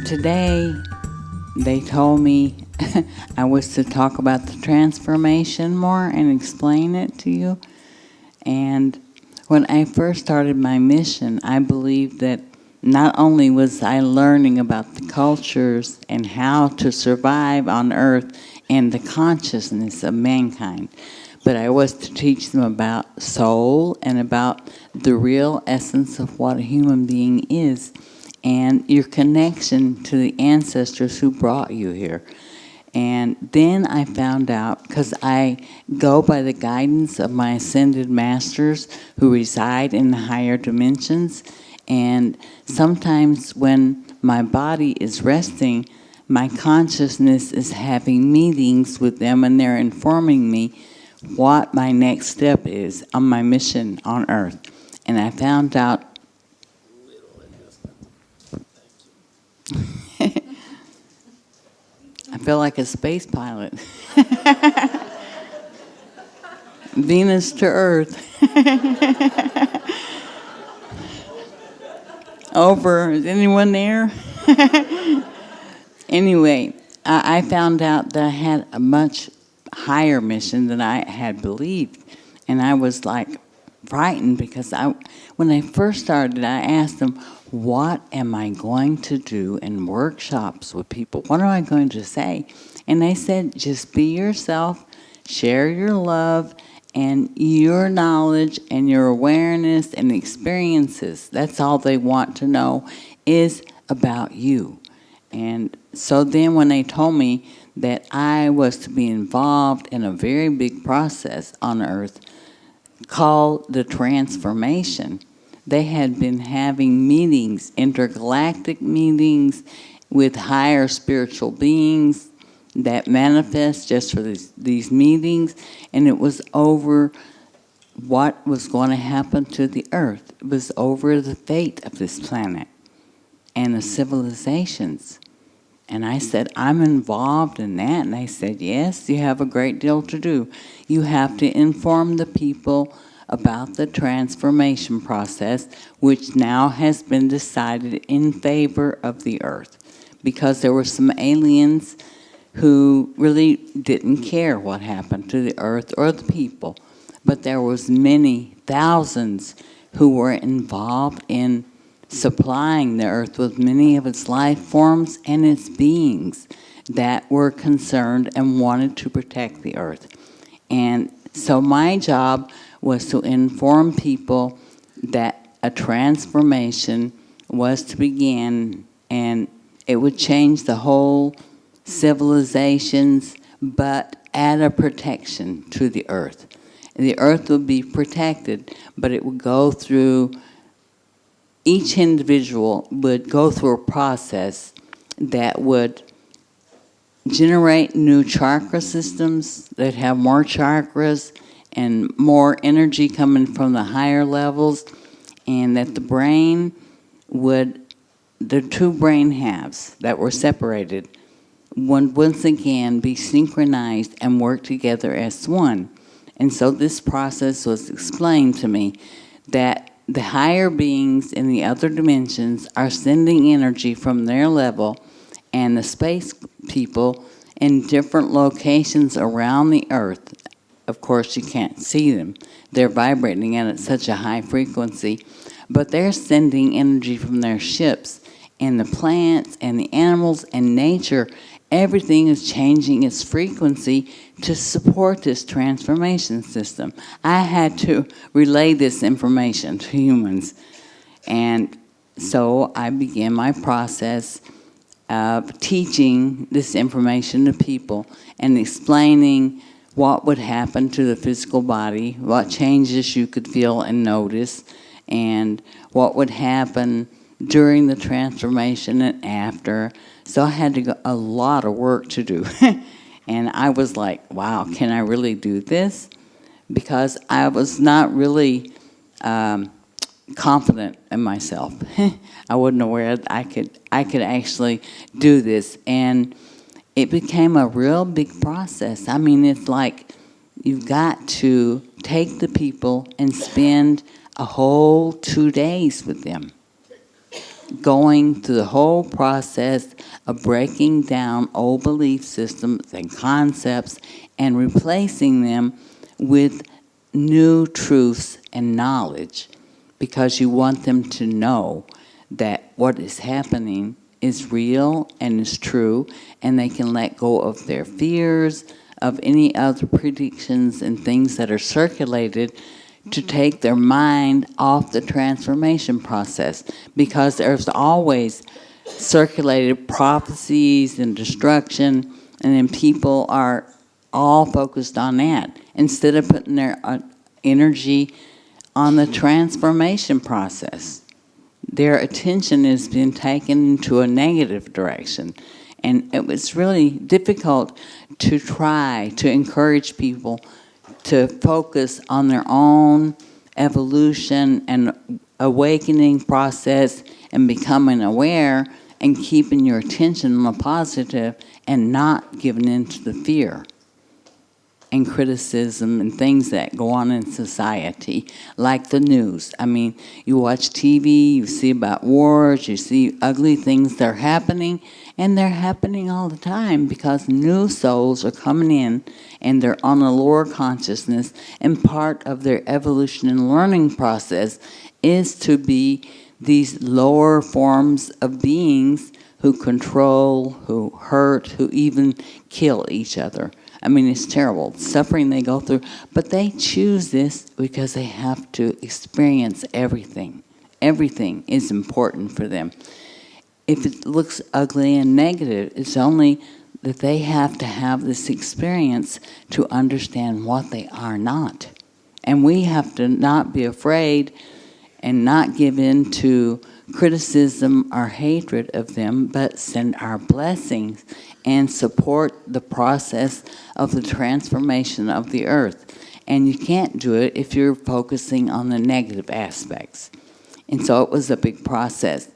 today they told me I was to talk about the transformation more and explain it to you. And when I first started my mission, I believed that not only was I learning about the cultures and how to survive on Earth and the consciousness of mankind, but I was to teach them about soul and about the real essence of what a human being is and your connection to the ancestors who brought you here. And then I found out, because I go by the guidance of my ascended masters who reside in the higher dimensions, and sometimes when my body is resting, my consciousness is having meetings with them, and they're informing me what my next step is on my mission on Earth. And I found out I feel like a space pilot. Venus to Earth. Over, is anyone there? Anyway, I found out that I had a much higher mission than I had believed. And I was like frightened because when I first started, I asked them, what am I going to do in workshops with people? What am I going to say? And they said, just be yourself, share your love and your knowledge and your awareness and experiences. That's all they want to know is about you. And so then when they told me that I was to be involved in a very big process on Earth called the transformation, they had been having meetings, intergalactic meetings with higher spiritual beings that manifest just for these meetings, and it was over what was going to happen to the Earth. It was over the fate of this planet and the civilizations. And I said, I'm involved in that. And they said, yes, you have a great deal to do. You have to inform the people about the transformation process, which now has been decided in favor of the Earth. Because there were some aliens who really didn't care what happened to the Earth or the people. But there was many thousands who were involved in supplying the Earth with many of its life forms and its beings that were concerned and wanted to protect the Earth. And so my job was to inform people that a transformation was to begin, and it would change the whole civilizations, but add a protection to the Earth. And the Earth would be protected, but it would go through, each individual would go through a process that would generate new chakra systems that have more chakras and more energy coming from the higher levels, and that the brain would, the two brain halves that were separated would once again be synchronized and work together as one. And so this process was explained to me that the higher beings in the other dimensions are sending energy from their level, and the space people in different locations around the Earth, of course you can't see them, they're vibrating at such a high frequency, but they're sending energy from their ships, and the plants and the animals and nature, everything is changing its frequency to support this transformation system. I had to relay this information to humans. And so I began my process of teaching this information to people and explaining what would happen to the physical body, what changes you could feel and notice, and what would happen during the transformation and after. So I had a lot of work to do. And I was like, wow, can I really do this? Because I was not really confident in myself. I wasn't aware that I could actually do this. And it became a real big process. I mean, it's like you've got to take the people and spend a whole 2 days with them. going through the whole process of breaking down old belief systems and concepts and replacing them with new truths and knowledge, because you want them to know that what is happening is real and is true, and they can let go of their fears, of any other predictions and things that are circulated, to take their mind off the transformation process, because there's always circulated prophecies and destruction, and then people are all focused on that instead of putting their energy on the transformation process. Their attention has been taken into a negative direction, and it was really difficult to try to encourage people to focus on their own evolution and awakening process and becoming aware and keeping your attention on the positive and not giving in to the fear and criticism and things that go on in society, like the news. I mean, you watch TV, you see about wars, you see ugly things that are happening, and they're happening all the time because new souls are coming in and they're on a lower consciousness, and part of their evolution and learning process is to be these lower forms of beings who control, who hurt, who even kill each other. I mean, it's terrible, the suffering they go through, but they choose this because they have to experience everything. Everything is important for them. If it looks ugly and negative, it's only that they have to have this experience to understand what they are not. And we have to not be afraid and not give in to criticism or hatred of them, but send our blessings and support the process of the transformation of the earth. And you can't do it if you're focusing on the negative aspects. And so it was a big process.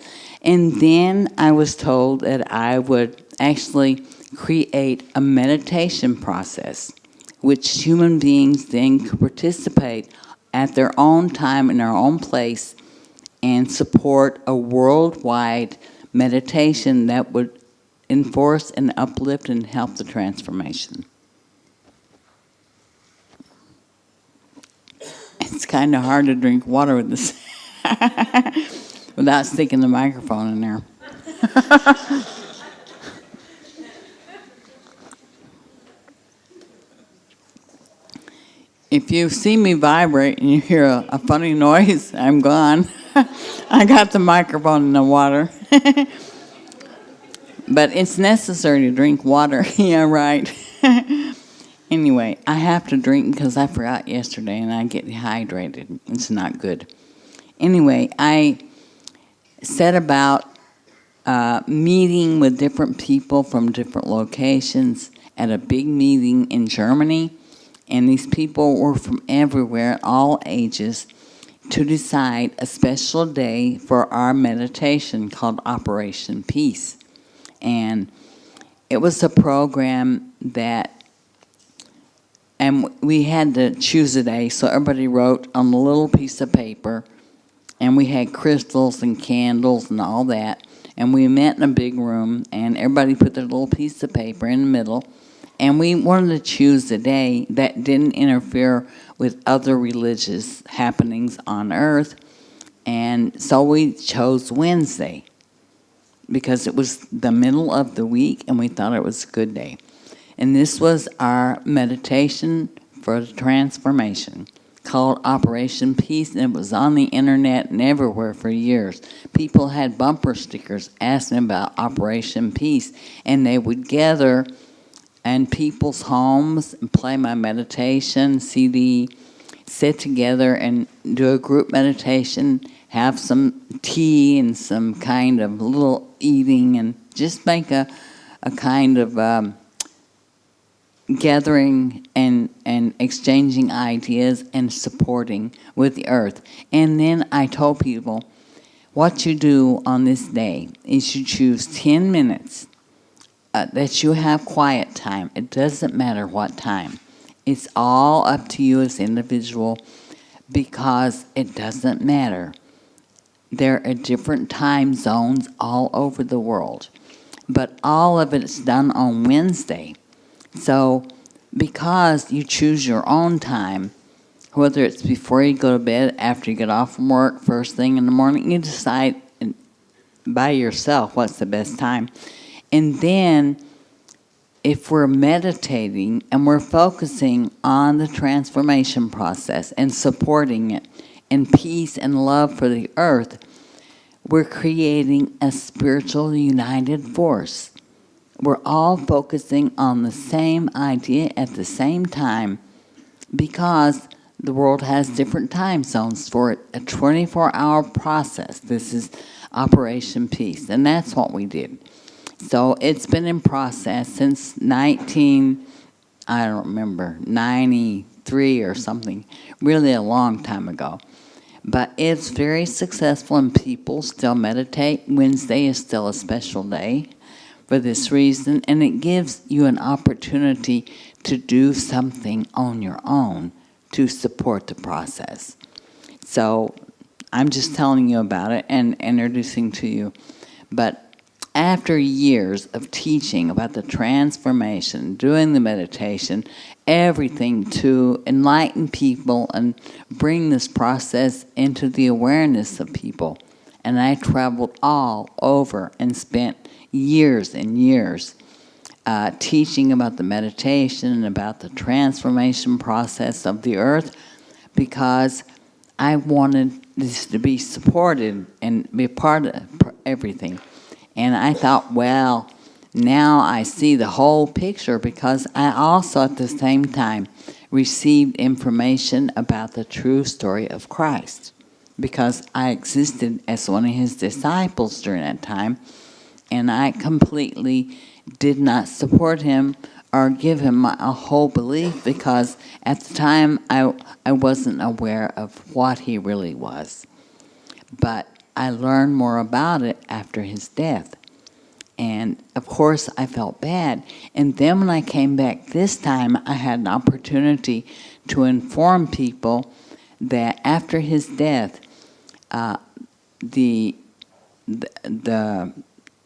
And then I was told that I would actually create a meditation process, which human beings then could participate at their own time in their own place and support a worldwide meditation that would enforce and uplift and help the transformation. It's kind of hard to drink water with this without sticking the microphone in there. If you see me vibrate and you hear a funny noise, I'm gone. I got the microphone in the water. But it's necessary to drink water. Yeah, right. Anyway, I have to drink because I forgot yesterday and I get dehydrated. It's not good. Anyway, I set about meeting with different people from different locations at a big meeting in Germany. And these people were from everywhere, all ages, to decide a special day for our meditation called Operation Peace. And it was a program that, and we had to choose a day, so everybody wrote on a little piece of paper, and we had crystals and candles and all that, and we met in a big room, and everybody put their little piece of paper in the middle, and we wanted to choose a day that didn't interfere with other religious happenings on Earth, and so we chose Wednesday, because it was the middle of the week and we thought it was a good day. And this was our meditation for the transformation called Operation Peace, and it was on the internet and everywhere for years. People had bumper stickers asking about Operation Peace, and they would gather in people's homes and play my meditation CD, sit together and do a group meditation, have some tea and some kind of little eating, and just make a kind of gathering and exchanging ideas and supporting with the earth. And then I told people, what you do on this day is you choose 10 minutes that you have quiet time. It doesn't matter what time. It's all up to you as an individual, because it doesn't matter. there are different time zones all over the world, but all of it's done on Wednesday. So because you choose your own time, whether it's before you go to bed, after you get off from work, first thing in the morning, you decide by yourself what's the best time. And then if we're meditating and we're focusing on the transformation process and supporting it in peace and love for the earth, we're creating a spiritual united force. We're all focusing on the same idea at the same time because the world has different time zones for it, a 24-hour process. This is Operation Peace, and that's what we did. So it's been in process since 93 or something, really a long time ago. But it's very successful and people still meditate. Wednesday is still a special day for this reason, and it gives you an opportunity to do something on your own to support the process. So I'm just telling you about it and introducing to you. But after years of teaching about the transformation, doing the meditation, everything to enlighten people and bring this process into the awareness of people. And I traveled all over and spent years and years teaching about the meditation and about the transformation process of the earth because I wanted this to be supported and be a part of everything. And I thought, well, now I see the whole picture because I also at the same time received information about the true story of Christ because I existed as one of his disciples during that time, and I completely did not support him or give him a whole belief because at the time I wasn't aware of what he really was. But I learned more about it after his death. And of course I felt bad. And then when I came back this time, I had an opportunity to inform people that after his death, the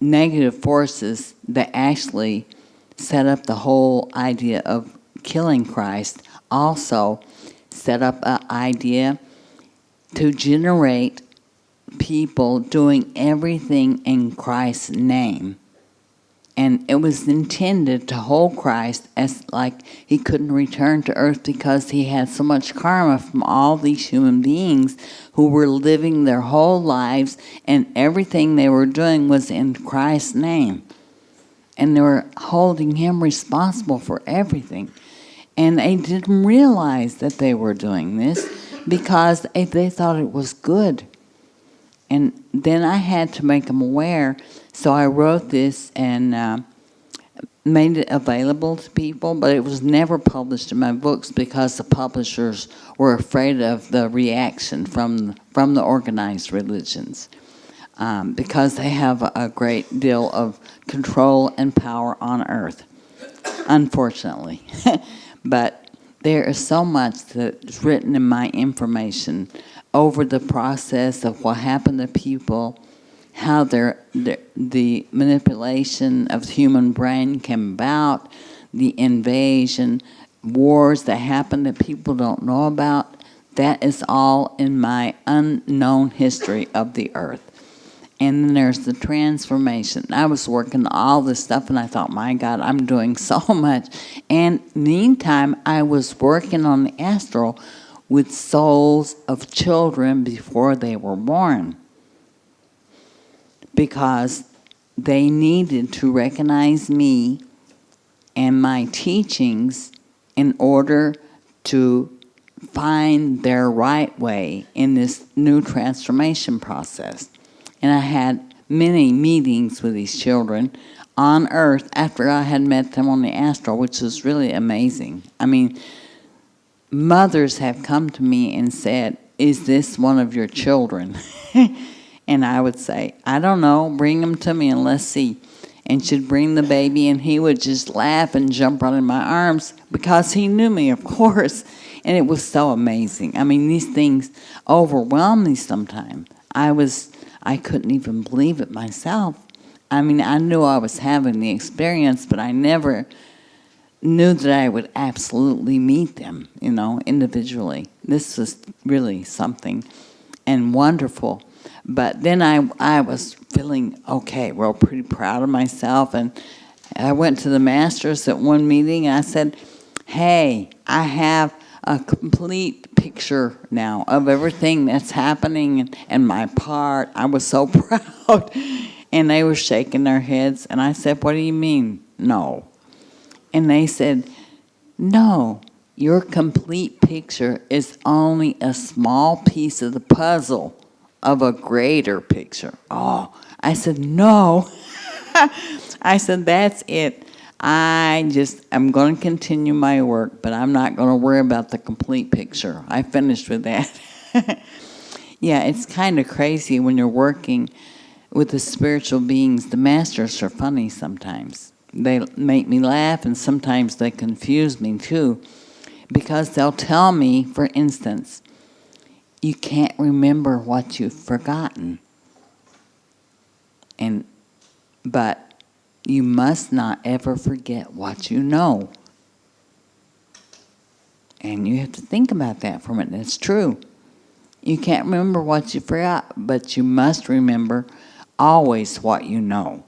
negative forces that actually set up the whole idea of killing Christ also set up an idea to generate people doing everything in Christ's name. And it was intended to hold Christ as like he couldn't return to earth because he had so much karma from all these human beings who were living their whole lives and everything they were doing was in Christ's name. And they were holding him responsible for everything. And they didn't realize that they were doing this because they thought it was good. And then I had to make them aware, so I wrote this and made it available to people, but it was never published in my books because the publishers were afraid of the reaction from the organized religions because they have a great deal of control and power on earth, unfortunately. But there is so much that's written in my information over the process of what happened to people, how the manipulation of the human brain came about, the invasion, wars that happened that people don't know about. That is all in my unknown history of the earth. And then there's the transformation. I was working all this stuff and I thought, my God, I'm doing so much. And meantime, I was working on the astral with souls of children before they were born because they needed to recognize me and my teachings in order to find their right way in this new transformation process. And I had many meetings with these children on earth after I had met them on the astral, which was really amazing. I mean, mothers have come to me and said, is this one of your children? And I would say, I don't know, bring him to me and let's see. And she'd bring the baby and he would just laugh and jump right in my arms because he knew me, of course. And it was so amazing. I mean, these things overwhelmed me sometimes. I was I couldn't even believe it myself. I mean, I knew I was having the experience, but I never knew that I would absolutely meet them, individually. This was really something and wonderful. But then I was feeling okay, well, pretty proud of myself. And I went to the masters at one meeting, and I said, hey, I have a complete picture now of everything that's happening and my part. I was so proud. And they were shaking their heads. And I said, what do you mean, no? And they said, no, your complete picture is only a small piece of the puzzle of a greater picture. Oh, I said, no. I said, that's it. I'm going to continue my work, but I'm not going to worry about the complete picture. I finished with that. Yeah, it's kind of crazy when you're working with the spiritual beings. The masters are funny sometimes. They make me laugh, and sometimes they confuse me too, because they'll tell me, for instance, you can't remember what you've forgotten. But you must not ever forget what you know. And you have to think about that for a minute. It's true. You can't remember what you forgot, but you must remember always what you know.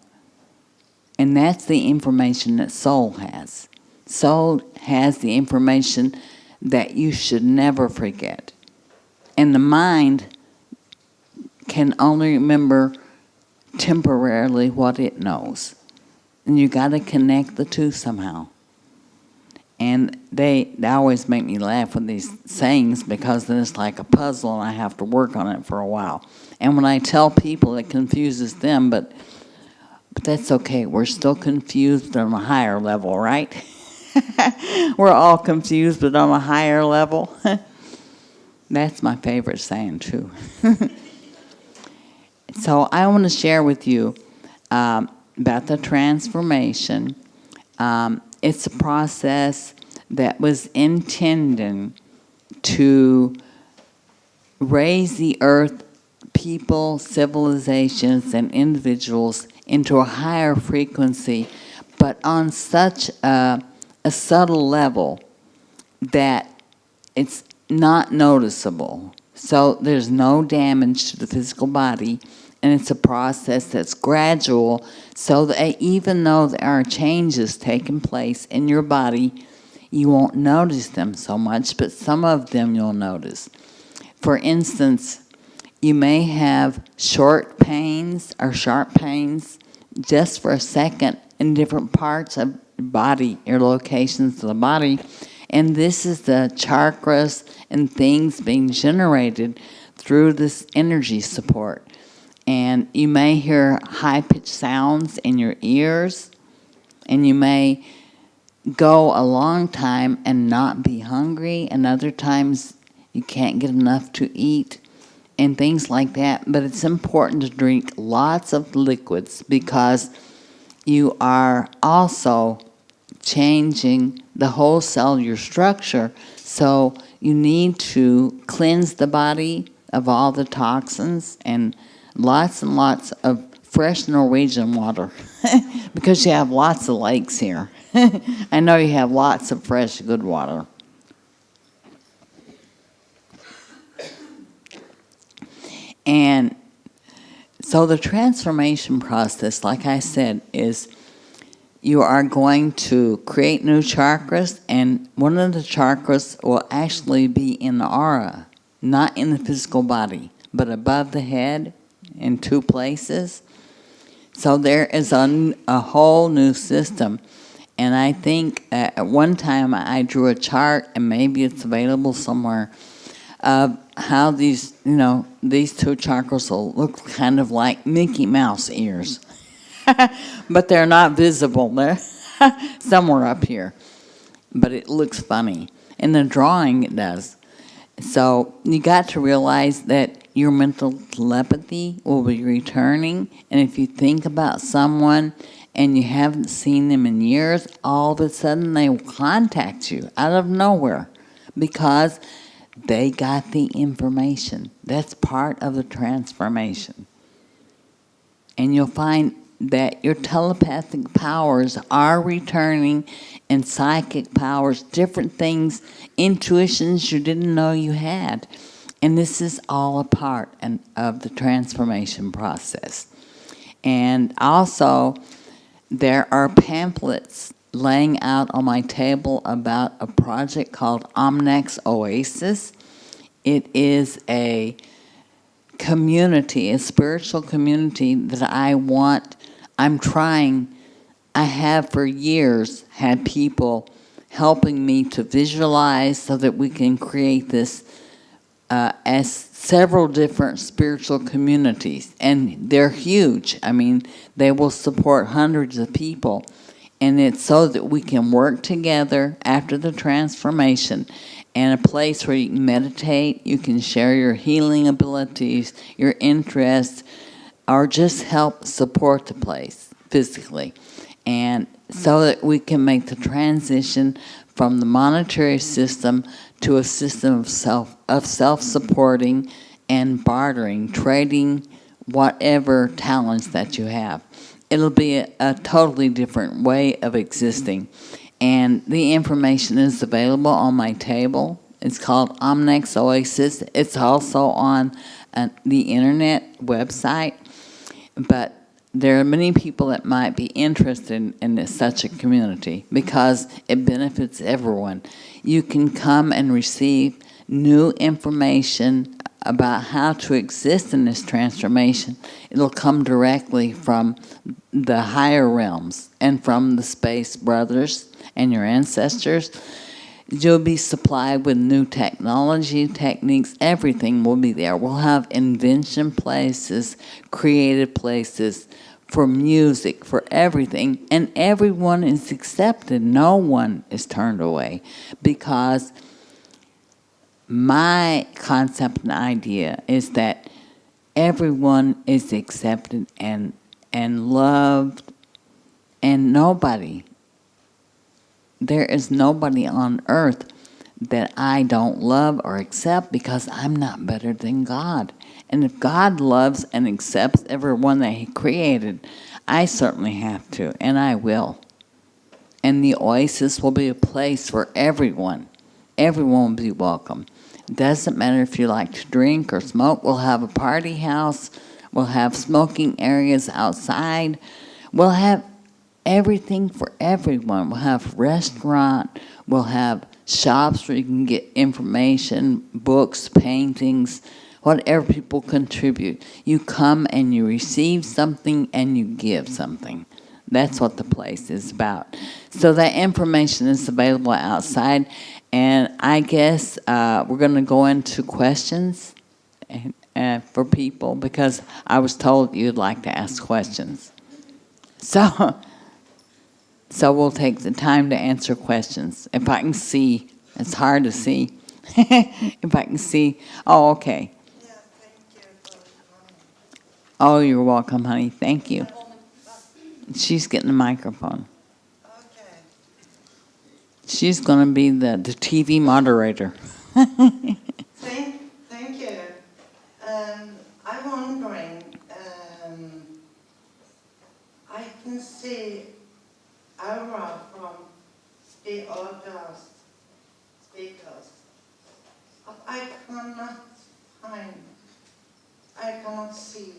And that's the information that soul has. Soul has the information that you should never forget. And the mind can only remember temporarily what it knows. And you got to connect the two somehow. And they always make me laugh with these sayings, because then it's like a puzzle and I have to work on it for a while. And when I tell people, it confuses them, but that's okay. We're still confused on a higher level, right? We're all confused, but on a higher level. That's my favorite saying, too. So I want to share with you about the transformation. It's a process that was intended to raise the earth, people, civilizations, and individuals into a higher frequency, but on such a subtle level that it's not noticeable. So there's no damage to the physical body, and it's a process that's gradual, so that even though there are changes taking place in your body, you won't notice them so much, but some of them you'll notice. For instance, you may have short pains or sharp pains just for a second in different parts of your body, your locations of the body. And this is the chakras and things being generated through this energy support. And you may hear high-pitched sounds in your ears, and you may go a long time and not be hungry, and other times you can't get enough to eat, and things like that. But it's important to drink lots of liquids, because you are also changing the whole cellular structure. So you need to cleanse the body of all the toxins, and lots of fresh Norwegian water, because you have lots of lakes here. I know you have lots of fresh, good water. And so the transformation process, like I said, is you are going to create new chakras, and one of the chakras will actually be in the aura, not in the physical body, but above the head in 2 places. So there is a whole new system. And I think at one time I drew a chart, and maybe it's available somewhere, of how these 2 chakras will look kind of like Mickey Mouse ears. But they're not visible. They're somewhere up here. But it looks funny. In the drawing, it does. So you got to realize that your mental telepathy will be returning. And if you think about someone and you haven't seen them in years, all of a sudden they will contact you out of nowhere, because they got the information. That's part of the transformation. and you'll find that your telepathic powers are returning, and psychic powers, different things, intuitions you didn't know you had. And this is all a part of the transformation process. And also, there are pamphlets laying out on my table about a project called Omnec Oasis. It is a community, a spiritual community that I have for years had people helping me to visualize so that we can create this as several different spiritual communities. And they're huge. I mean, they will support hundreds of people. And it's so that we can work together after the transformation, and a place where you can meditate, you can share your healing abilities, your interests, or just help support the place physically. And so that we can make the transition from the monetary system to a system of self-supporting and bartering, trading whatever talents that you have. It'll be a totally different way of existing. And the information is available on my table. It's called Omnec Oasis. It's also on the internet website. But there are many people that might be interested in such a community because it benefits everyone. You can come and receive new information about how to exist in this transformation. It'll come directly from the higher realms and from the space brothers and your ancestors. You'll be supplied with new technology, techniques, everything will be there. We'll have invention places, creative places for music, for everything, and everyone is accepted. No one is turned away, because my concept and idea is that everyone is accepted and loved, and there is nobody on earth that I don't love or accept, because I'm not better than God. And if God loves and accepts everyone that He created, I certainly have to, and I will. And the Oasis will be a place for everyone. Everyone will be welcome. Doesn't matter if you like to drink or smoke. We'll have a party house. We'll have smoking areas outside. We'll have everything for everyone. We'll have restaurant. We'll have shops where you can get information, books, paintings, whatever people contribute. You come and you receive something and you give something. That's what the place is about. So that information is available outside. And I guess we're going to go into questions for people, because I was told you'd like to ask questions. So we'll take the time to answer questions. If I can see, it's hard to see. If I can see. Oh, okay. Yeah, thank you for coming. Oh, you're welcome, honey. Thank you. She's getting the microphone. Okay. She's going to be the TV moderator. Thank you. I'm wondering, I can see aura from the other speakers, but I cannot see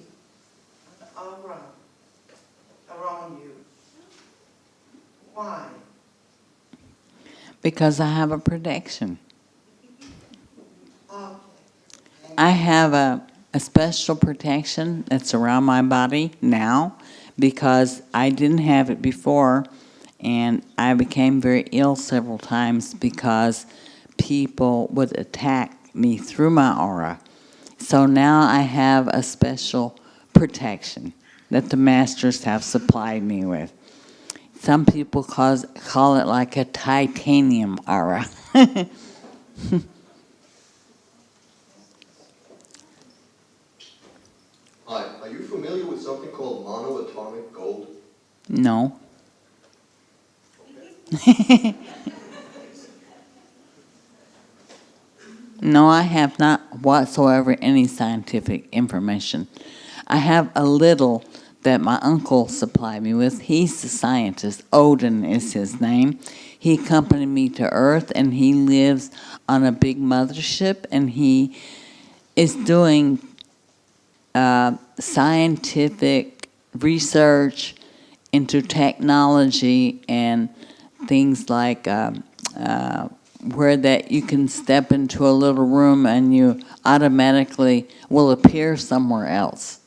an aura around you. Why? Because I have a protection. Okay. I have a special protection that's around my body now, because I didn't have it before, and I became very ill several times because people would attack me through my aura. So now I have a special protection that the masters have supplied me with. Some people call it like a titanium aura. Hi, are you familiar with something called monoatomic gold? No. No, I have not whatsoever any scientific information. I have a little that my uncle supplied me with. He's the scientist. Odin is his name. He accompanied me to Earth, and he lives on a big mothership, and he is doing scientific research into technology and things like where that you can step into a little room and you automatically will appear somewhere else.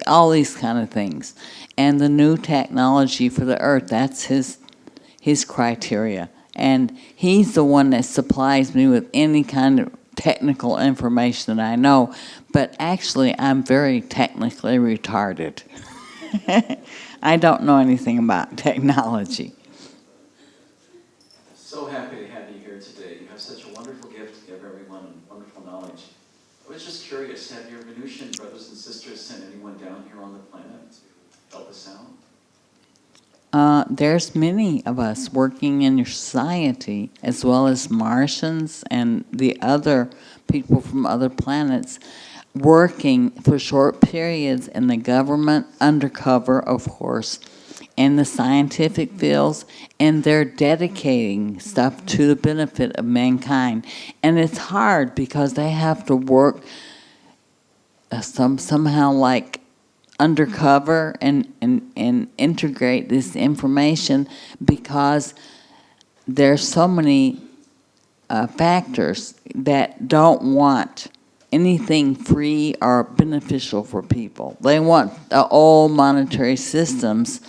All these kind of things. And the new technology for the Earth, that's his criteria. And he's the one that supplies me with any kind of technical information that I know. But actually, I'm very technically retarded. I don't know anything about technology. So happy to have you here today. You have such a wonderful gift to give everyone and wonderful knowledge. I was just curious, have your Venusian brothers and sisters sent anyone down here on the planet to help us out? There's many of us working in your society, as well as Martians and the other people from other planets, working for short periods in the government, undercover, of course, in the scientific fields, and they're dedicating stuff to the benefit of mankind. And it's hard because they have to work somehow like undercover and integrate this information because there's so many factors that don't want anything free or beneficial for people. They want the old monetary systems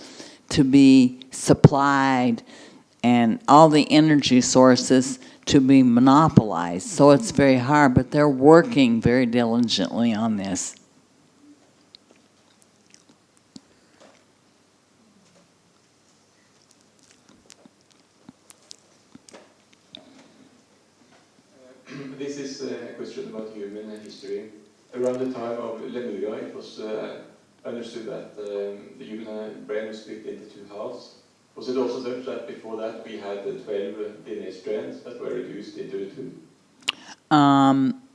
to be supplied and all the energy sources to be monopolized. So it's very hard, but they're working very diligently on this. This is a question about human history. Around the time of Lemuria, it was understood that the human brain was split into two halves. Was it also such that before that we had 12 DNA strands that were reduced into two?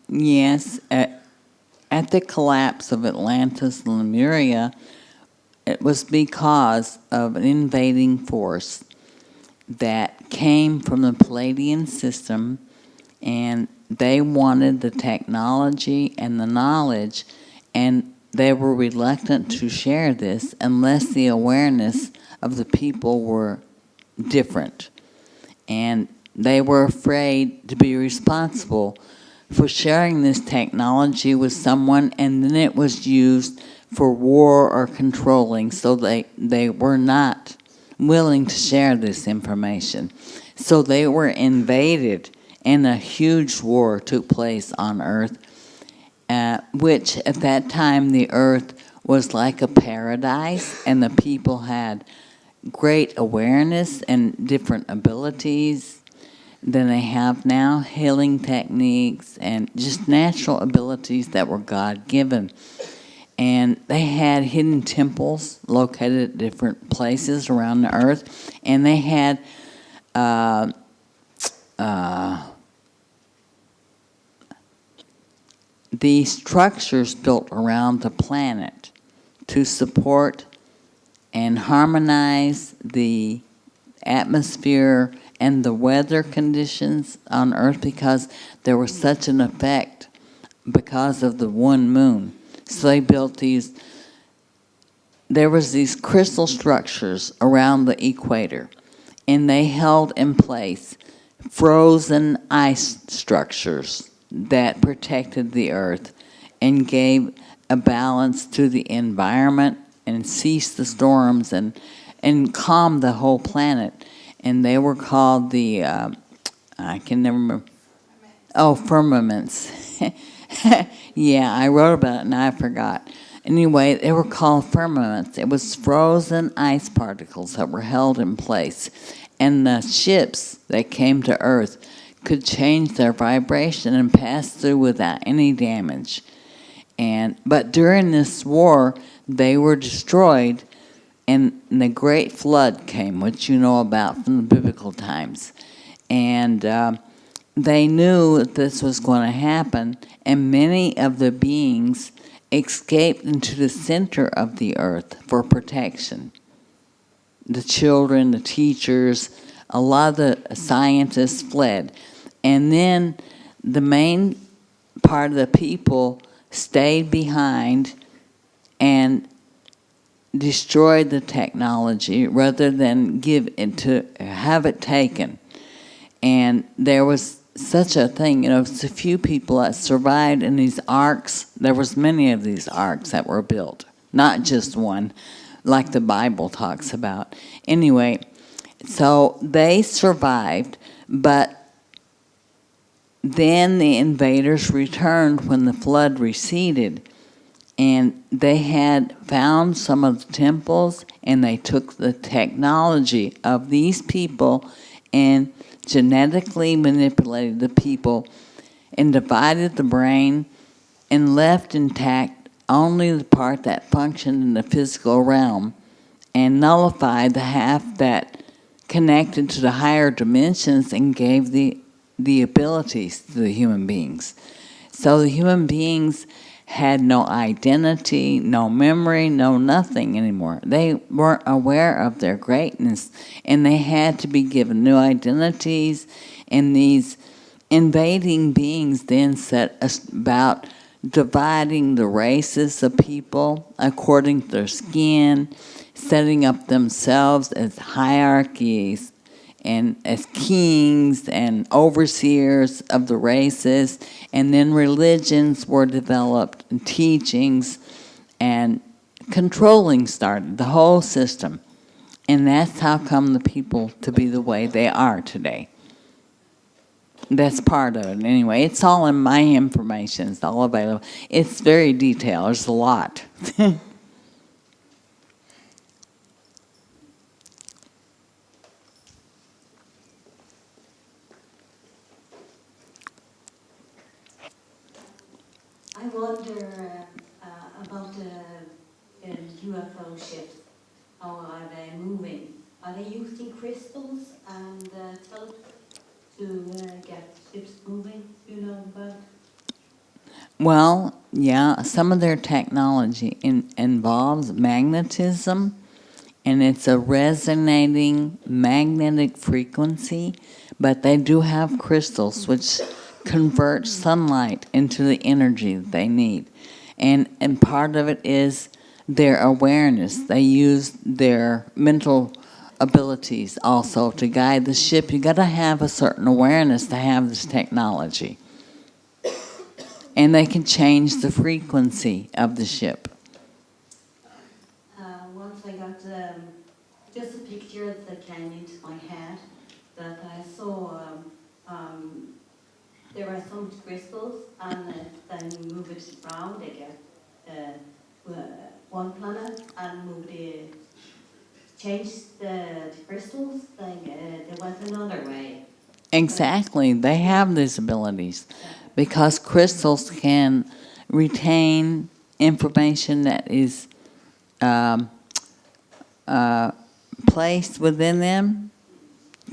Yes. At the collapse of Atlantis and Lemuria, it was because of an invading force that came from the Palladian system, and they wanted the technology and the knowledge, and they were reluctant to share this unless the awareness of the people were different. And they were afraid to be responsible for sharing this technology with someone, and then it was used for war or controlling, so they were not willing to share this information. So they were invaded, and a huge war took place on Earth, which at that time the Earth was like a paradise, and the people had great awareness and different abilities than they have now, healing techniques and just natural abilities that were God-given. And they had hidden temples located at different places around the Earth, and they had the structures built around the planet to support and harmonize the atmosphere and the weather conditions on Earth, because there was such an effect because of the one moon. So they built these, there was these crystal structures around the equator, and they held in place frozen ice structures that protected the Earth and gave a balance to the environment and ceased the storms and calmed the whole planet. And they were called the, I can never remember. Oh, firmaments. Yeah, I wrote about it and I forgot. Anyway, they were called firmaments. It was frozen ice particles that were held in place. And the ships that came to Earth could change their vibration and pass through without any damage. But during this war, they were destroyed, and the Great Flood came, which you know about from the biblical times. And they knew that this was going to happen, and many of the beings escaped into the center of the earth for protection. The children, the teachers, a lot of the scientists fled. And then the main part of the people stayed behind and destroyed the technology rather than give it to have it taken. And there was such a thing, it's a few people that survived in these arks. There was many of these arks that were built, not just one, like the Bible talks about. Anyway, so they survived, but then the invaders returned when the flood receded, and they had found some of the temples, and they took the technology of these people and genetically manipulated the people and divided the brain and left intact only the part that functioned in the physical realm and nullified the half that connected to the higher dimensions and gave the abilities to the human beings. So the human beings had no identity, no memory, no nothing anymore. They weren't aware of their greatness, and they had to be given new identities, and these invading beings then set about dividing the races of people according to their skin, setting up themselves as hierarchies and as kings and overseers of the races, and then religions were developed and teachings, and controlling started, the whole system. And that's how come the people to be the way they are today. That's part of it. Anyway, it's all in my information. It's all available. It's very detailed. There's a lot. I wonder about the UFO ships. How are they moving? Are they using crystals and to get ships moving? Do you know about? Well, yeah, some of their technology involves magnetism, and it's a resonating magnetic frequency, but they do have crystals which convert sunlight into the energy that they need. And part of it is their awareness. They use their mental abilities also to guide the ship. You got to have a certain awareness to have this technology. And they can change the frequency of the ship. Once I got just a picture that came into my head that I saw there are some crystals, and then you move it around, they get one planet and move change the crystals, they went another way. Exactly. They have these abilities because crystals can retain information that is placed within them.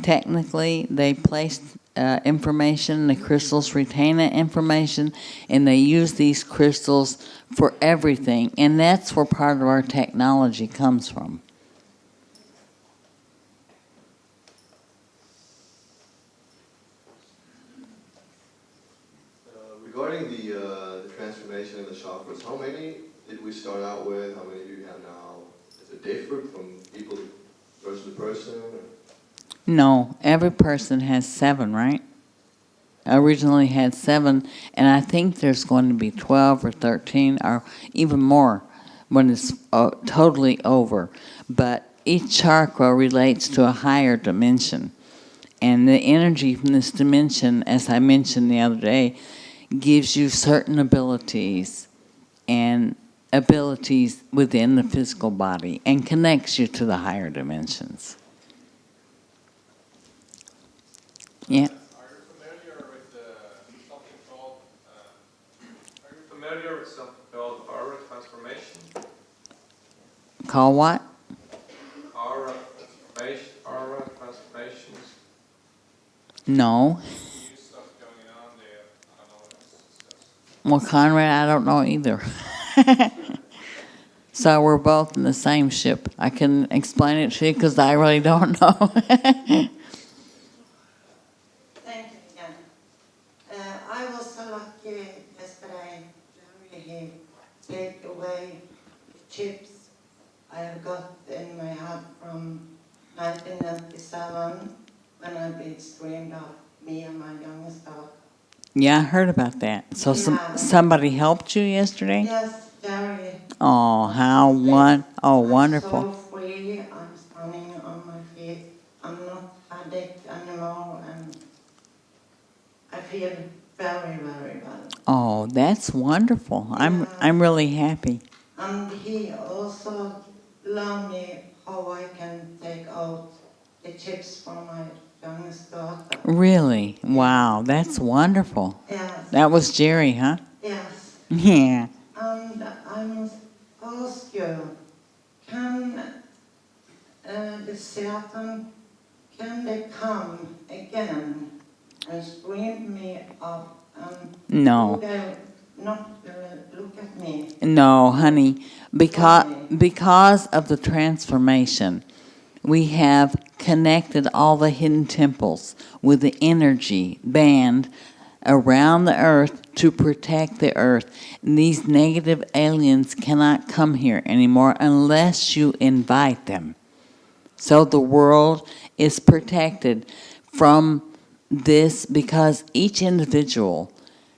Technically, they place information, the crystals retain that information, and they use these crystals for everything. And that's where part of our technology comes from. Regarding the transformation in the chakras, how many did we start out with? How many do you have now? Is it different from people, person to person? Or? No, every person has 7, right? I originally had 7, and I think there's going to be 12 or 13 or even more when it's totally over. But each chakra relates to a higher dimension. And the energy from this dimension, as I mentioned the other day, gives you certain abilities and abilities within the physical body and connects you to the higher dimensions. Yeah. Are you familiar with something called aura transformation? Call what? Aura transformations. No. New stuff going on there. I don't know what it's just. Well, Conrad, I don't know either. So we're both in the same ship. I can explain it to you because I really don't know. Thank you again. I was so lucky yesterday. Jerry, he take away the chips I have got in my head from 1997 when I been streamed up, me and my youngest daughter. Yeah, I heard about that. So Yeah. somebody helped you yesterday? Yes, Jerry. Oh, how wonderful. I'm so free. I'm standing on my feet. I'm not headache anymore, and I feel very, very well. Oh, that's wonderful. Yeah. I'm really happy. And he also learned me how I can take out the chips from my youngest daughter. Really? Wow, that's wonderful. Yes, That was Jerry, huh? yes. Yeah. And I must ask you, can the Satan, can they come again and stream me up and No. do they not look at me? No, honey, because of the transformation, we have connected all the hidden temples with the energy band around the earth to protect the earth. And these negative aliens cannot come here anymore unless you invite them. So the world is protected from this because each individual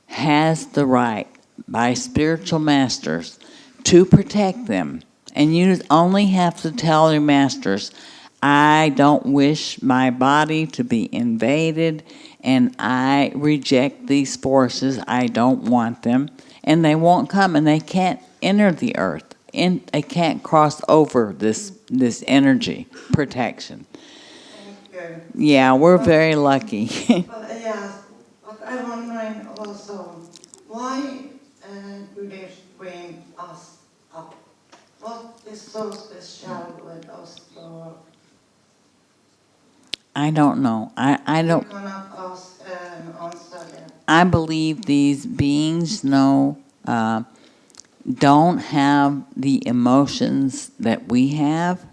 has the right by spiritual masters to protect them. And you only have to tell your masters, I don't wish my body to be invaded and I reject these forces. I don't want them. And they won't come and they can't enter the earth. And they can't cross over this energy protection. Thank you. Yeah, we're very lucky. But yes, but I'm wondering also, why do they bring us up? What is so special with us? So I don't know. I don't. you cannot ask, answer that. I believe these beings don't have the emotions that we have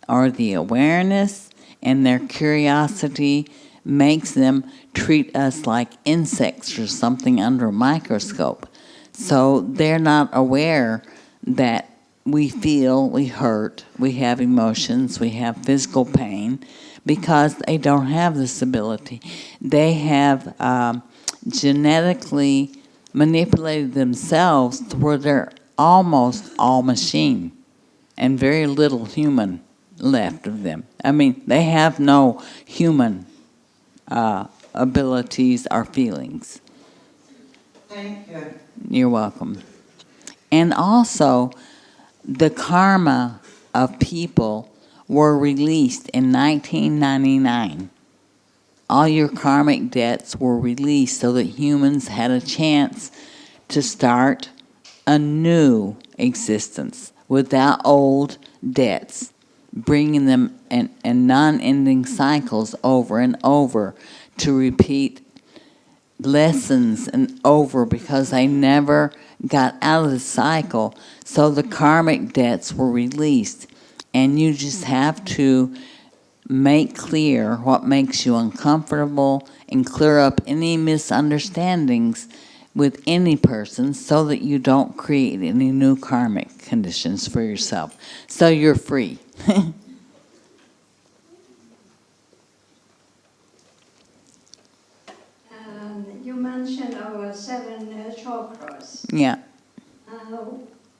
or the awareness, and their curiosity makes them treat us like insects or something under a microscope. So they're not aware that we feel, we hurt, we have emotions, we have physical pain, because they don't have this ability. They have genetically manipulated themselves to where they're almost all machine and very little human left of them. I mean, they have no human abilities or feelings. Thank you. You're welcome. And also, the karma of people were released in 1999. All your karmic debts were released so that humans had a chance to start a new existence without old debts, bringing them in non-ending cycles over and over to repeat lessons and over because they never got out of the cycle. So the karmic debts were released, and you just have to make clear what makes you uncomfortable and clear up any misunderstandings with any person so that you don't create any new karmic conditions for yourself. So you're free. You mentioned our seven chakras. Yeah.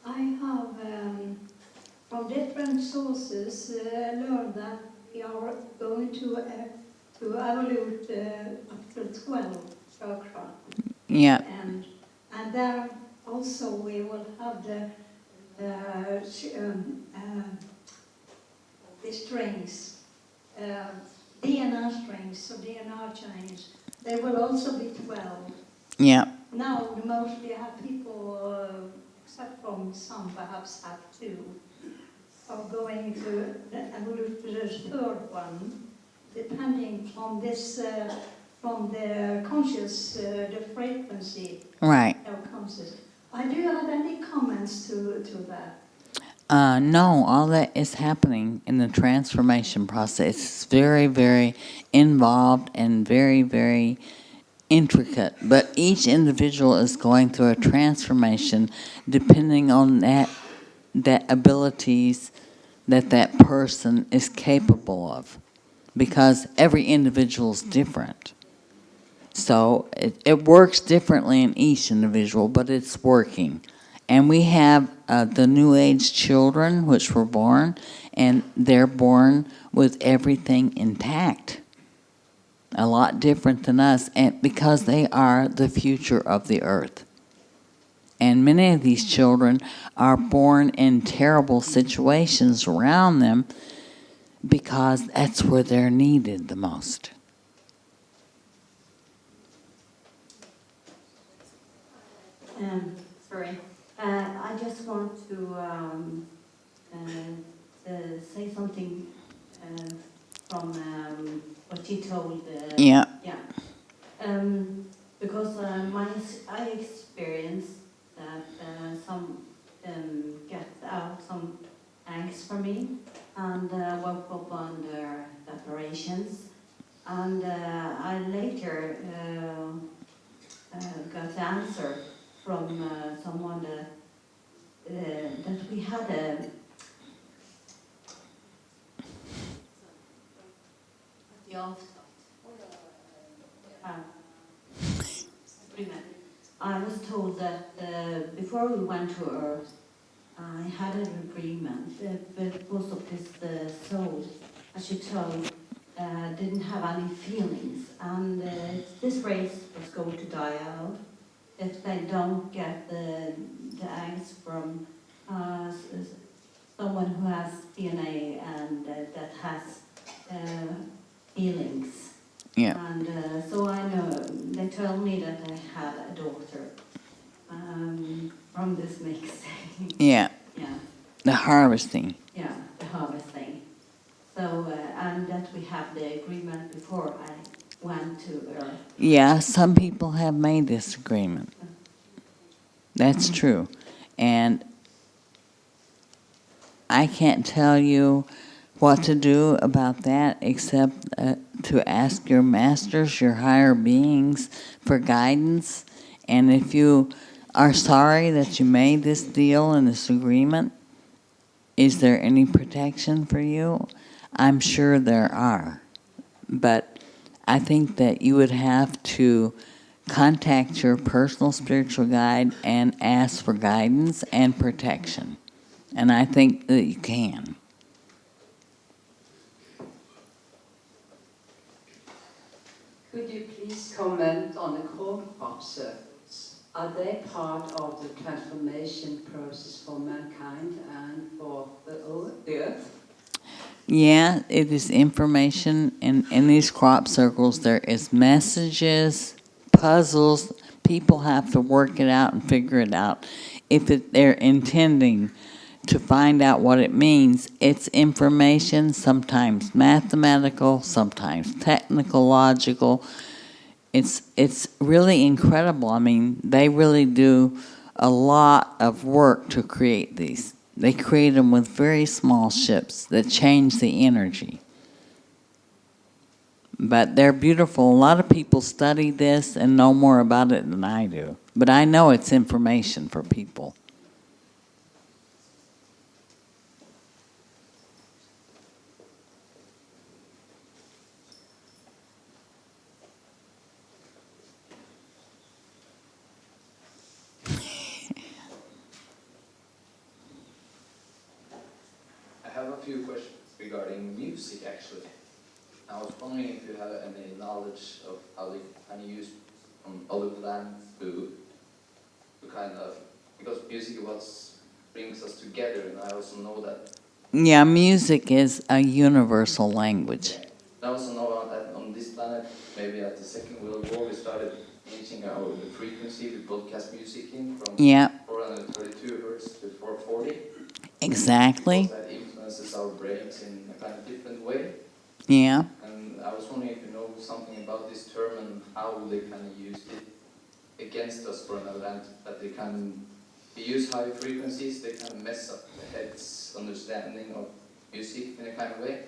I have, from different sources, learned that we are going to evolve up to 12 chakra. Yeah. And there also we will have the strings, DNA strings, so DNA chains. They will also be 12. Yeah. Now, we mostly have people, except from some perhaps have 2, are going to the third one, depending on this, from the conscious, the frequency Right. of conscious. Do you have any comments to that? No, all that is happening in the transformation process. It's very, very involved and very, very intricate. But each individual is going through a transformation depending on that abilities that person is capable of. Because every individual is different. So it works differently in each individual, but it's working. And we have the New Age children, which were born, and they're born with everything intact. A lot different than us, and because they are the future of the earth. And many of these children are born in terrible situations around them because that's where they're needed the most. Sorry. I just want to say something from what you told. Yeah. Yeah. Because I experienced that some get out some angst from me and woke up under the operations. And I later got the answer from someone that we had the after. I was told that before we went to Earth, I had an agreement that because of this soul, as you told, didn't have any feelings, and this race was going to die out if they don't get the eggs from someone who has DNA and that has feelings. Yeah. And so I know, they told me that I had a daughter from this mix. Yeah. Yeah. The harvesting. Yeah, the harvesting. So, and that we have the agreement before I went to Earth. Yeah, some people have made this agreement. That's true. And I can't tell you what to do about that except to ask your masters, your higher beings, for guidance. And if you are sorry that you made this deal and this agreement, is there any protection for you? I'm sure there are. But I think that you would have to contact your personal spiritual guide and ask for guidance and protection. And I think that you can. Could you please comment on the cold crop circles? Are they part of the transformation process for mankind and for the earth? Yeah, it is information. In these crop circles, there is messages, puzzles. People have to work it out and figure it out. If they're intending to find out what it means, it's information, sometimes mathematical, sometimes technical, logical. It's really incredible. I mean, they really do a lot of work to create these. They create them with very small ships that change the energy. But they're beautiful. A lot of people study this and know more about it than I do. But I know it's information for people. I have a few questions regarding music, actually. I was wondering if you have any knowledge of how they kind of use from other planets to kind of, because music is what brings us together, and I also know that. Yeah, music is a universal language. Yeah. I also know that on this planet, maybe at the Second World War, we started changing the frequency we broadcast music in from 432 hertz to 440. Exactly. Because that influences our brains in a kind of different way. Yeah. And I was wondering if you know something about this term and how they kind of used it against us for an event, that they can if you use high frequencies, they kind of mess up the head's understanding of music in a kind of way.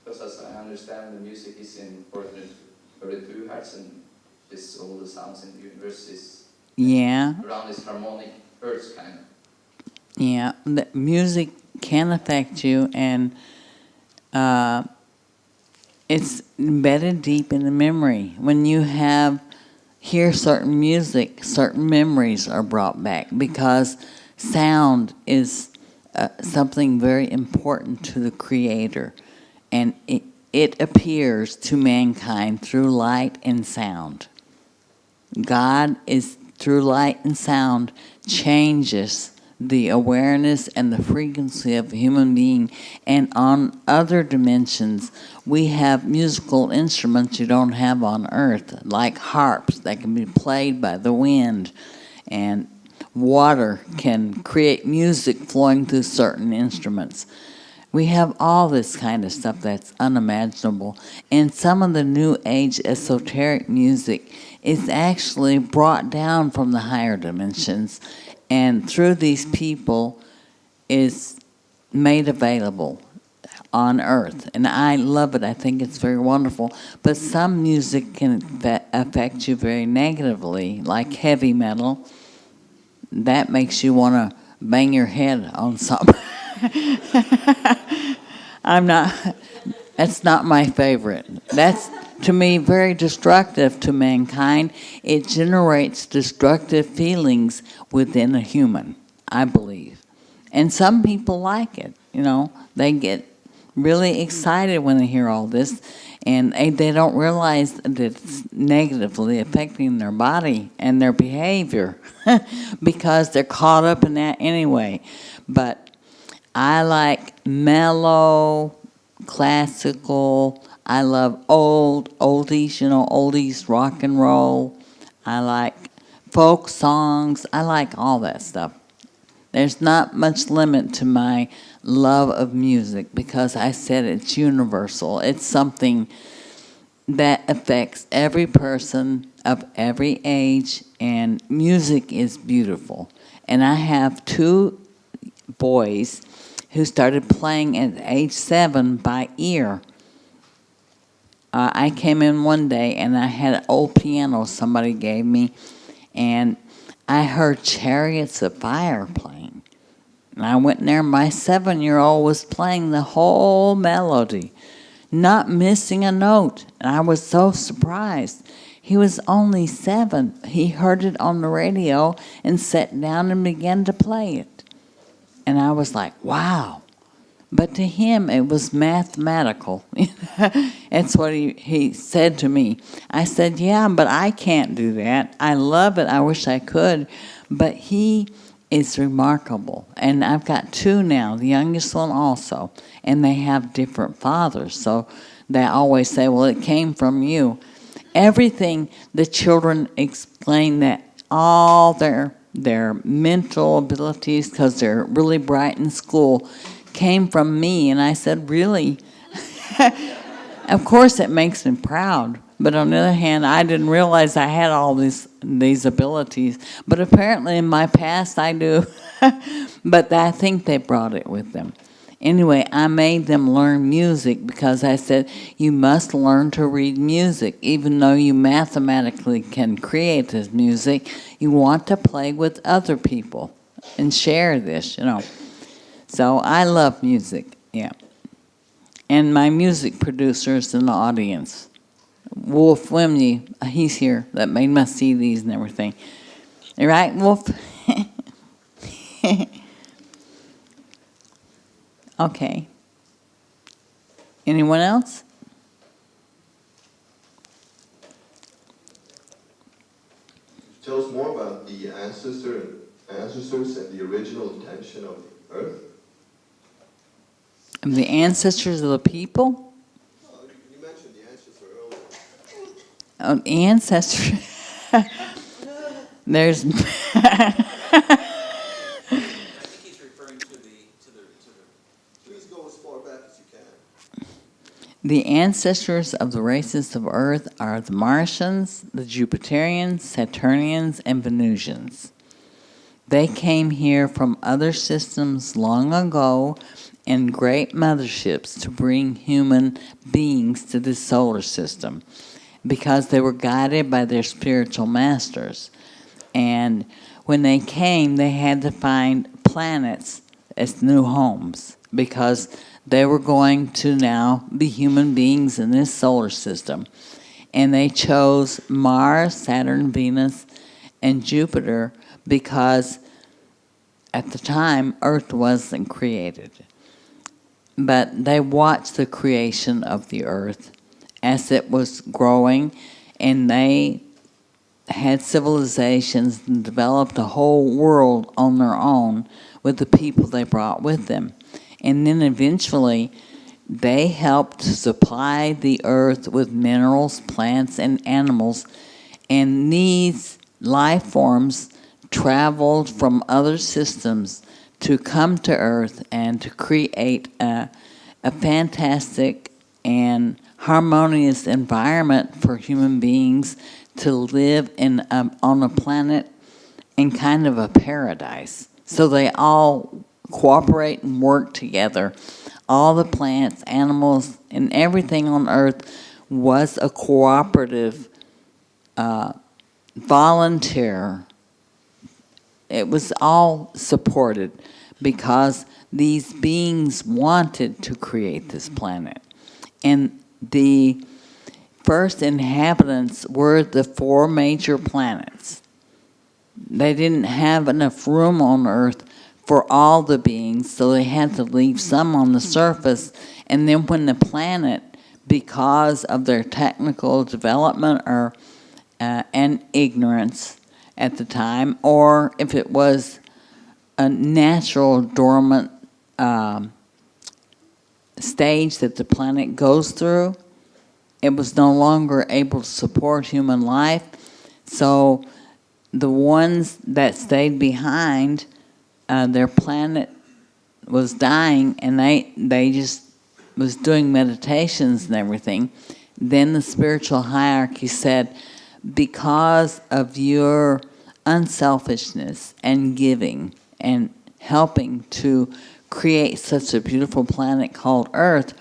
Because as I understand, the music is in 432 hertz, and this all the sounds in the universe is around this harmonic hertz kind of. Yeah, the music can affect you, and it's embedded deep in the memory. When you hear certain music, certain memories are brought back, because sound is something very important to the Creator, and it appears to mankind through light and sound. God is, through light and sound, changes the awareness and the frequency of a human being. And on other dimensions, we have musical instruments you don't have on Earth, like harps that can be played by the wind, and water can create music flowing through certain instruments. We have all this kind of stuff that's unimaginable. And some of the New Age esoteric music is actually brought down from the higher dimensions, and through these people is made available on Earth. And I love it. I think it's very wonderful. But some music can affect you very negatively, like heavy metal. That makes you want to bang your head on something. That's not my favorite. That's, to me, very destructive to mankind. It generates destructive feelings within a human, I believe. And some people like it, They get really excited when they hear all this, and they don't realize that it's negatively affecting their body and their behavior because they're caught up in that anyway. But I like mellow, classical. I love oldies, oldies, rock and roll. I like folk songs. I like all that stuff. There's not much limit to my love of music, because I said it's universal. It's something that affects every person of every age, and music is beautiful. And I have 2 boys who started playing at age 7 by ear. I came in one day and I had an old piano somebody gave me, and I heard Chariots of Fire playing. And I went in there, my 7-year-old was playing the whole melody, not missing a note. And I was so surprised. He was only 7. He heard it on the radio and sat down and began to play it. And I was like, wow. But to him, it was mathematical. That's what he said to me. I said, yeah, but I can't do that. I love it. I wish I could. But he is remarkable. And I've got 2 now, the youngest one also. And they have different fathers. So they always say, well, it came from you. Everything, the children explain that all their mental abilities, because they're really bright in school, came from me. And I said, really? Of course it makes me proud, but on the other hand, I didn't realize I had all these abilities. But apparently in my past I do. But I think they brought it with them. Anyway, I made them learn music, because I said, you must learn to read music. Even though you mathematically can create this music, you want to play with other people and share this, So I love music, yeah. And my music producer's in the audience. Wolf Wimney, he's here, that made my CDs and everything. Right, Wolf? Okay. Anyone else? Tell us more about the ancestors and the original intention of Earth. The ancestors of the people? You mentioned the ancestor earlier. Oh, the ancestors. There's. I think he's referring to the. Please go as far back as you can. The ancestors of the races of Earth are the Martians, the Jupiterians, Saturnians, and Venusians. They came here from other systems long ago in great motherships to bring human beings to this solar system because they were guided by their spiritual masters. And when they came, they had to find planets as new homes because they were going to now be human beings in this solar system. And they chose Mars, Saturn, Venus, and Jupiter because at the time Earth wasn't created. But they watched the creation of the Earth as it was growing, and they had civilizations and developed a whole world on their own with the people they brought with them. And then eventually they helped supply the earth with minerals, plants, and animals. And these life forms traveled from other systems to come to Earth and to create a fantastic and harmonious environment for human beings to live in on a planet in kind of a paradise. So they all cooperate and work together. All the plants, animals, and everything on Earth was a cooperative, volunteer. It was all supported because these beings wanted to create this planet. And the first inhabitants were the 4 major planets. They didn't have enough room on Earth for all the beings, so they had to leave some on the surface. And then when the planet, because of their technical development or and ignorance at the time, or if it was a natural dormant stage that the planet goes through, it was no longer able to support human life. So the ones that stayed behind, their planet was dying, and they just was doing meditations and everything. Then the spiritual hierarchy said, because of your unselfishness and giving and helping to create such a beautiful planet called Earth,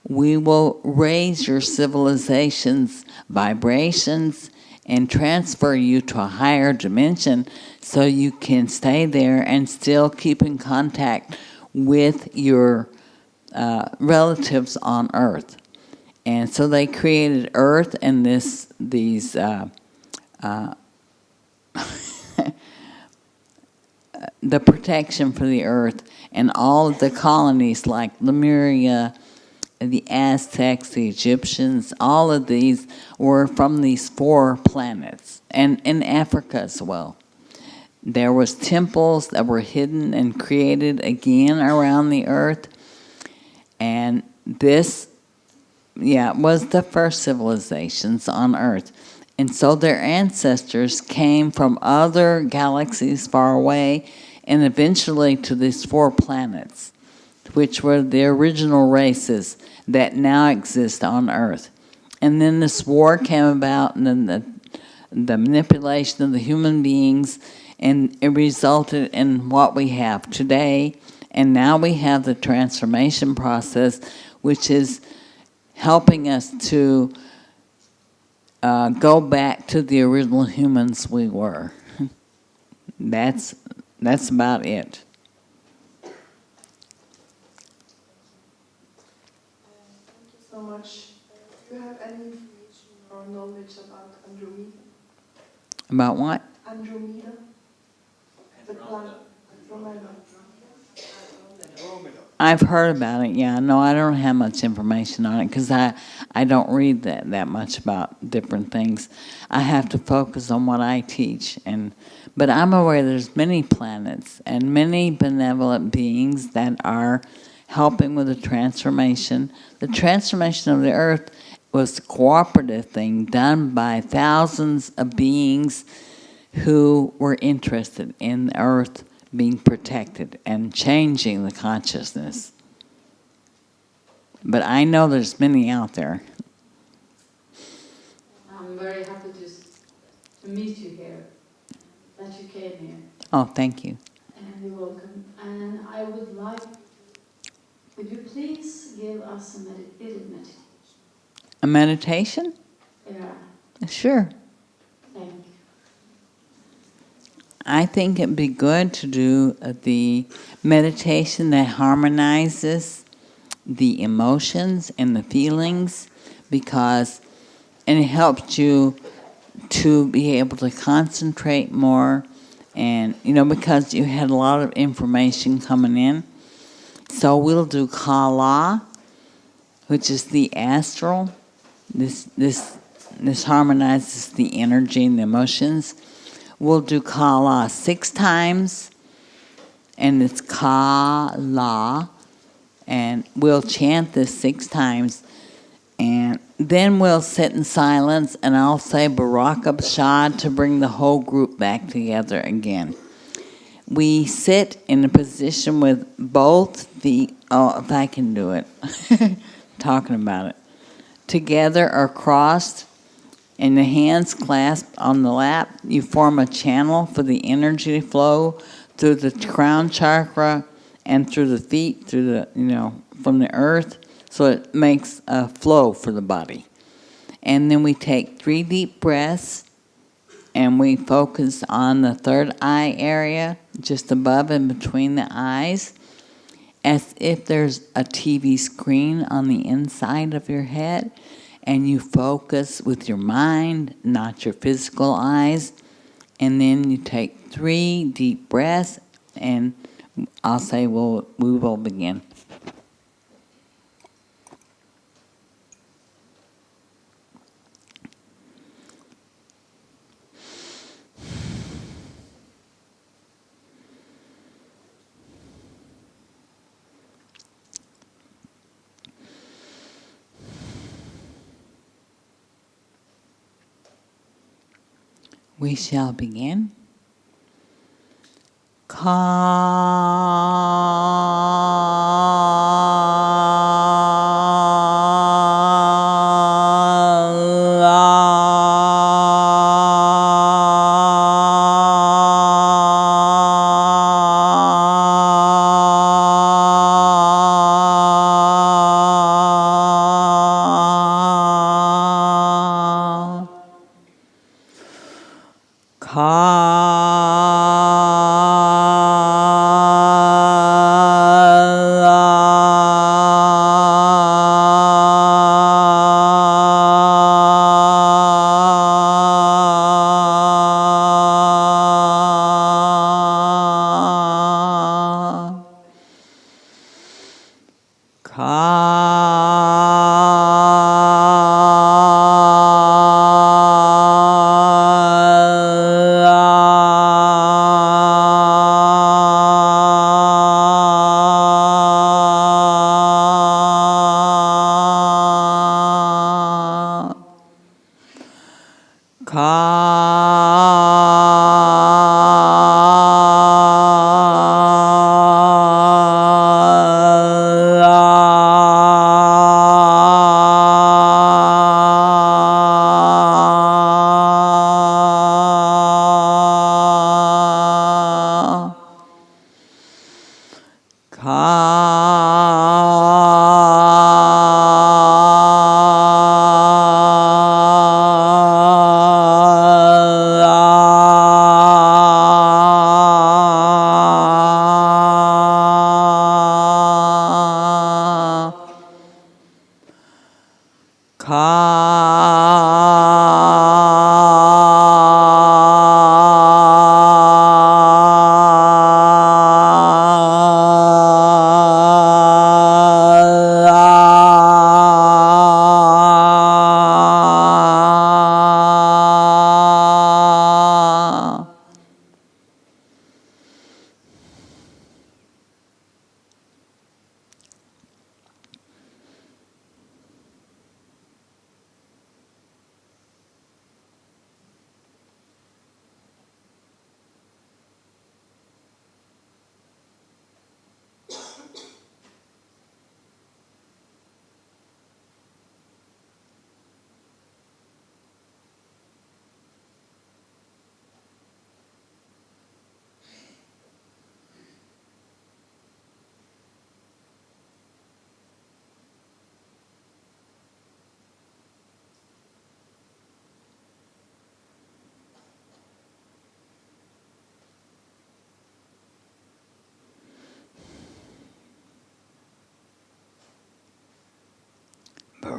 we will raise your civilization's vibrations and transfer you to a higher dimension so you can stay there and still keep in contact with your relatives on Earth. And so they created Earth and these the protection for the Earth, and all of the colonies like Lemuria, the Aztecs, the Egyptians, all of these were from these 4 planets, and in Africa as well. There was temples that were hidden and created again around the Earth, and this, was the first civilizations on Earth. And so their ancestors came from other galaxies far away and eventually to these 4 planets, which were the original races that now exist on Earth. And then this war came about, and then the manipulation of the human beings, and it resulted in what we have today. And now we have the transformation process, which is helping us to go back to the original humans we were. That's about it. Thank you so much. Do you have any information or knowledge about Andromeda? About what? Andromeda? The planet Andromeda. I've heard about it, yeah. No, I don't have much information on it because I don't read that much about different things. I have to focus on what I teach. But I'm aware there's many planets and many benevolent beings that are helping with the transformation. The transformation of the Earth was a cooperative thing done by thousands of beings who were interested in the Earth being protected and changing the consciousness. But I know there's many out there. I'm very happy to meet you here, that you came here. Oh, thank you. You're welcome. And I would you please give us a little meditation? A meditation? Yeah, Sure. thank you. I think it'd be good to do the meditation that harmonizes the emotions and the feelings, and it helps you to be able to concentrate more, and because you had a lot of information coming in. So we'll do Kala, which is the astral. This harmonizes the energy and the emotions. We'll do Kala 6 times, and it's Kala, and we'll chant this 6 times, and then we'll sit in silence, and I'll say Baraka Bashad to bring the whole group back together again. We sit in a position with both if I can do it, talking about it, together or crossed, and the hands clasped on the lap. You form a channel for the energy to flow through the crown chakra and through the feet, from the earth, so it makes a flow for the body. And then we take 3 deep breaths, and we focus on the third eye area, just above and between the eyes, as if there's a TV screen on the inside of your head, and you focus with your mind, not your physical eyes. And then you take 3 deep breaths, and I'll say we will begin. We shall begin.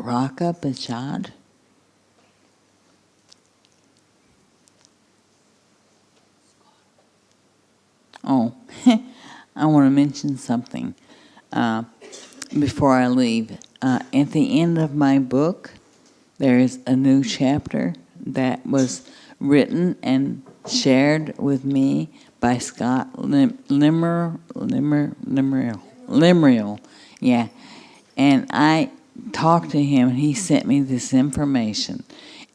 Raka Bajad? Oh, I want to mention something before I leave. At the end of my book, there is a new chapter that was written and shared with me by Scott Limerill. Yeah. And I talked to him, and he sent me this information.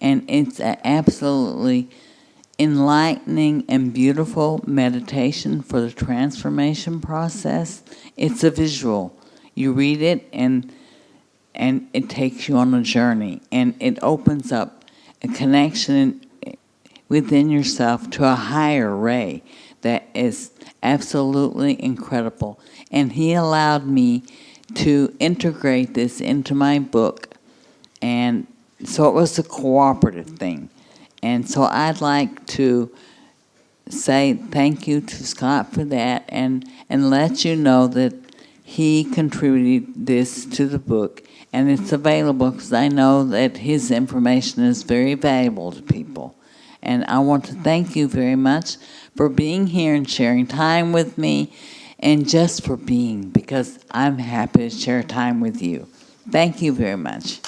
And it's an absolutely enlightening and beautiful meditation for the transformation process. It's a visual. You read it, and it takes you on a journey, and it opens up a connection within yourself to a higher ray that is absolutely incredible. And he allowed me to integrate this into my book, and so it was a cooperative thing. And so I'd like to say thank you to Scott for that, and let you know that he contributed this to the book, and it's available because I know that his information is very valuable to people. And I want to thank you very much for being here and sharing time with me, and just for being, because I'm happy to share time with you. Thank you very much.